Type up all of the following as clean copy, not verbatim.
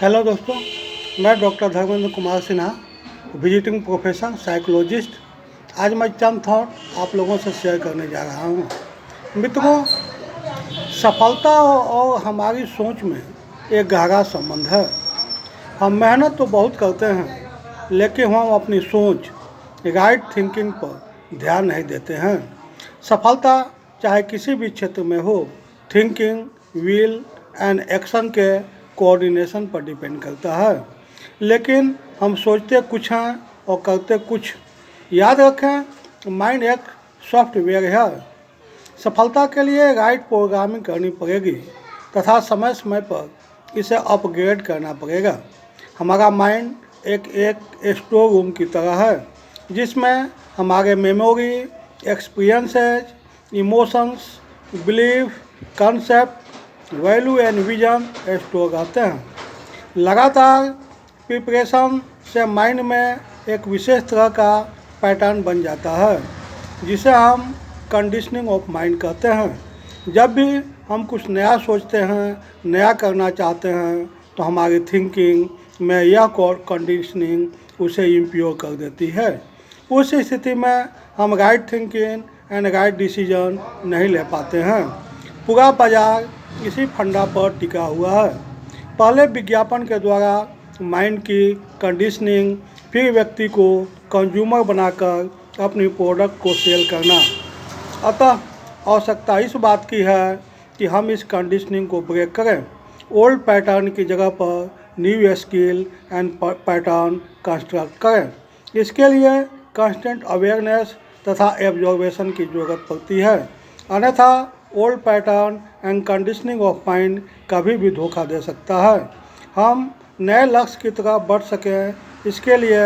Hello दोस्तों, मैं doctor Dharmendra Kumar Sinha, visiting professor psychologist. आज मैं चंद थॉट आप लोगों से शेयर करने जा रहा हूँ। मित्रों, सफलता और हमारी सोच में एक गहरा संबंध है। हम मेहनत तो बहुत करते हैं, लेकिन हम अपनी सोच, राइट थिंकिंग पर ध्यान नहीं देते हैं। सफलता चाहे किसी भी क्षेत्र में हो, थिंकिंग, विल एंड एक्शन के कोऑर्डिनेशन पर डिपेंड करता है। लेकिन हम सोचते कुछ हैं और करते कुछ। याद रखें, माइंड एक सॉफ्टवेयर है। सफलता के लिए राइट प्रोग्रामिंग करनी पड़ेगी तथा समय समय पर इसे अपग्रेड करना पड़ेगा। हमारा माइंड एक स्टोर रूम की तरह है, जिसमें हमारे memory, experiences, emotions, belief, concept, value and vision store रहते हैं। लगातार प्रिपरेशन से माइंड में एक विशेष तरह का पैटर्न बन जाता है, जिसे हम कंडीशनिंग ऑफ माइंड कहते हैं। जब भी हम कुछ नया सोचते हैं, नया करना चाहते हैं, तो हमारी थिंकिंग में यह कंडीशनिंग उसे इम्प्योर कर देती है। उस स्थिति में हम right thinking and right decision नहीं ले पाते हैं। पूरा बाजार इसी फंडा पर टिका हुआ है। पहले विज्ञापन के द्वारा माइंड की कंडीशनिंग, फिर व्यक्ति को कंज्यूमर बनाकर अपनी प्रोडक्ट को सेल करना। अतः आवश्यकता इस बात की है कि हम इस कंडीशनिंग को ब्रेक करें, ओल्ड पैटर्न की जगह पर new skill and pattern construct करें। इसके लिए कांस्टेंट अवेयरनेस तथा एब्जॉर्वेशन की जरूरत पड़ती है, अन्यथा old pattern and conditioning of mind कभी भी धोखा दे सकता है। हम नए लक्ष्य की तरफ बढ़ सकें, इसके लिए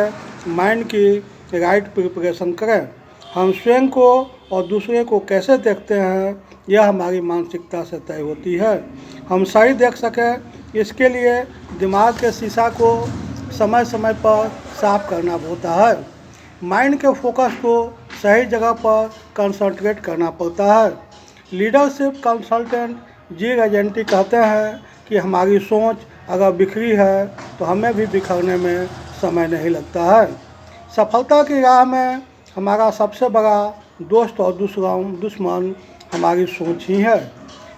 माइंड की राइट प्रिपरेशन करें। हम स्वयं को और दूसरे को कैसे देखते हैं, यह हमारी मानसिकता से तय होती है। हम सही देख सकें, इसके लिए दिमाग के शीशा को समय समय पर साफ करना होता है। माइंड के फोकस को सही जगह पर कंसंट्रेट करना पड़ता है। लीडरशिप कंसल्टेंट जी रेजेंटी कहते हैं कि हमारी सोच अगर बिखरी है तो हमें भी बिखरने में समय नहीं लगता है। सफलता की राह में हमारा सबसे बड़ा दोस्त और दुश्मन हमारी सोच ही है।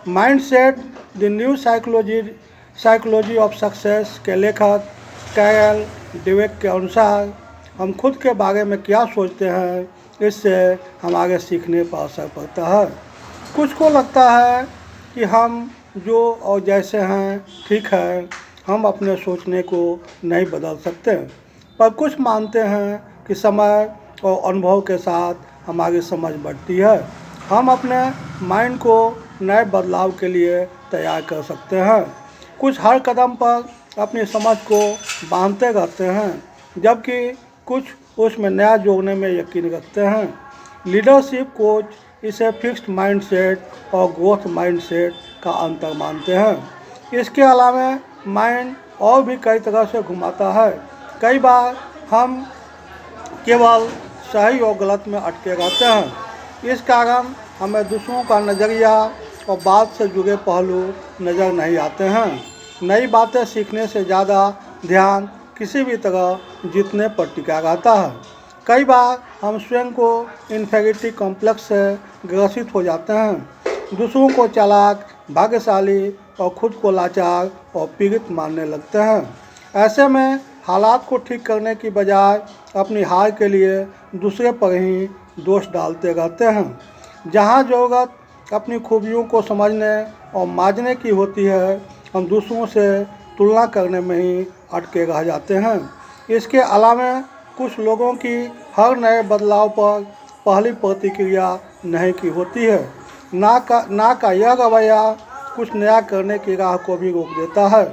Mindset the new psychology of success के लेखक कैरल डिवेक के अनुसार, हम खुद के बारे में क्या सोचते हैं, इससे हमारे सीखने पर असर पड़ता है। कुछ को लगता है कि हम जो और जैसे हैं ठीक है, हम अपने सोचने को नहीं बदल सकते, पर कुछ मानते हैं कि समय और अनुभव के साथ हमारी समझ बढ़ती है। हम अपने माइंड को नए बदलाव के लिए तैयार कर सकते हैं। कुछ हर कदम पर अपनी समझ को बांधते रहते हैं, जबकि कुछ उसमें नया जोड़ने में यकीन रखते हैं। लीडरशिप कोच इसे फिक्स्ड माइंडसेट और ग्रोथ माइंडसेट का अंतर मानते हैं। इसके अलावा माइंड और भी कई तरह से घुमाता है। कई बार हम केवल सही और गलत में अटके रहते हैं। इस कारण हमें दूसरों का नज़रिया और बात से जुड़े पहलू नज़र नहीं आते हैं। नई बातें सीखने से ज़्यादा ध्यान किसी भी तरह जीतने पर टिका रहता है। कई बार हम स्वयं को इन्फेरिटी कॉम्प्लेक्स से ग्रसित हो जाते हैं, दूसरों को चालाक, भाग्यशाली और खुद को लाचार और पीड़ित मानने लगते हैं। ऐसे में हालात को ठीक करने की बजाय अपनी हार के लिए दूसरे पर ही दोष डालते रहते हैं। जहाँ ज़रूरत अपनी खूबियों को समझने और मांझने की होती है, हम दूसरों से तुलना करने में ही अटके रह जाते हैं। इसके अलावा कुछ लोगों की हर नए बदलाव पर पहली प्रतिक्रिया नहीं की होती है। ना का यह रवैया कुछ नया करने की राह को भी रोक देता है।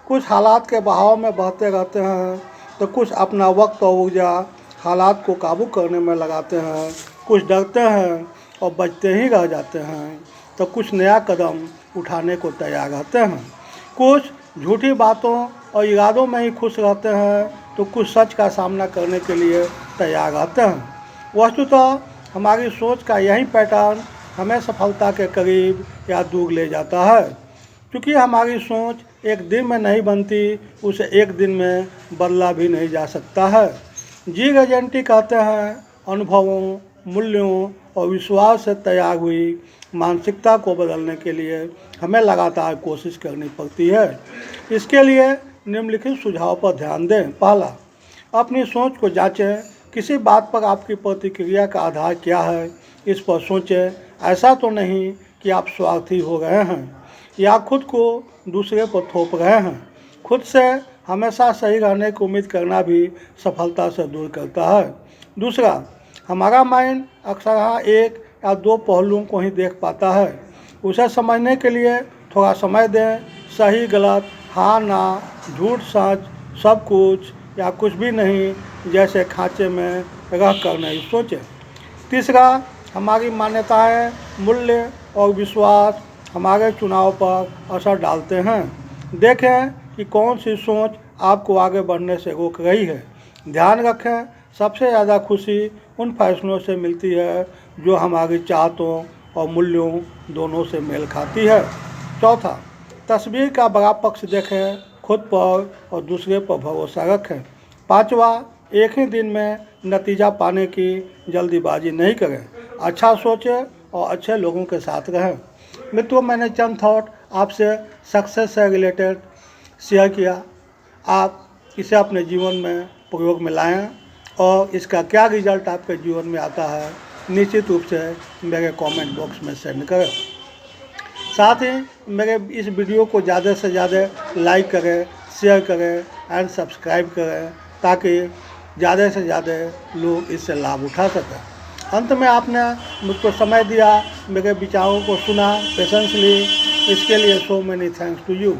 कुछ हालात के बहाव में बहते रहते हैं, तो कुछ अपना वक्त और ऊर्जा हालात को काबू करने में लगाते हैं। कुछ डरते हैं और बचते ही रह जाते हैं, तो कुछ नया कदम उठाने को तैयार रहते हैं। कुछ झूठी बातों और इरादों में ही खुश रहते हैं, तो कुछ सच का सामना करने के लिए तैयार रहते हैं। वस्तुतः हमारी सोच का यही पैटर्न हमें सफलता के करीब या दूर ले जाता है। क्योंकि हमारी सोच एक दिन में नहीं बनती, उसे एक दिन में बदला भी नहीं जा सकता है। जी गजेंटी कहते हैं, अनुभवों, मूल्यों और विश्वास से तैयार हुई मानसिकता को बदलने के लिए हमें लगातार कोशिश करनी पड़ती है। इसके लिए निम्नलिखित सुझाव पर ध्यान दें। पहला, अपनी सोच को जांचें। किसी बात पर आपकी प्रतिक्रिया का आधार क्या है, इस पर सोचें। ऐसा तो नहीं कि आप स्वार्थी हो गए हैं या खुद को दूसरे पर थोप रहे हैं। खुद से हमेशा सही रहने की उम्मीद करना भी सफलता से दूर करता है। दूसरा, हमारा माइंड अक्सर एक या दो पहलुओं को ही देख पाता है। उसे समझने के लिए थोड़ा समय दें। सही गलत, हाँ ना, झूठ सच, सब कुछ या कुछ भी नहीं जैसे खांचे में रह कर नहीं सोचें। तीसरा, हमारी मान्यताएं, मूल्य और विश्वास हमारे चुनाव पर असर डालते हैं। देखें कि कौन सी सोच आपको आगे बढ़ने से रोक रही है। ध्यान रखें, सबसे ज़्यादा खुशी उन फैसलों से मिलती है जो हमारी चाहतों और मूल्यों दोनों से मेल खाती है। चौथा, तस्वीर का बड़ा पक्ष देखें, खुद पर और दूसरे पर भरोसा रखें। पांचवा, एक ही दिन में नतीजा पाने की जल्दीबाजी नहीं करें। अच्छा सोचें और अच्छे लोगों के साथ रहें। मित्रों, मैंने चंद थॉट आपसे सक्सेस से रिलेटेड शेयर किया। आप इसे अपने जीवन में प्रयोग में लाएं और इसका क्या रिजल्ट आपके जीवन में आता है निश्चित रूप से मेरे कमेंट बॉक्स में सेंड करें। साथ ही मेरे इस वीडियो को ज़्यादा से ज़्यादा लाइक करें, शेयर करें एंड सब्सक्राइब करें ताकि ज़्यादा से ज़्यादा लोग इससे लाभ उठा सकें। अंत में आपने मुझको समय दिया, मेरे विचारों को सुना पेशेंसली, इसके लिए so many thanks to you.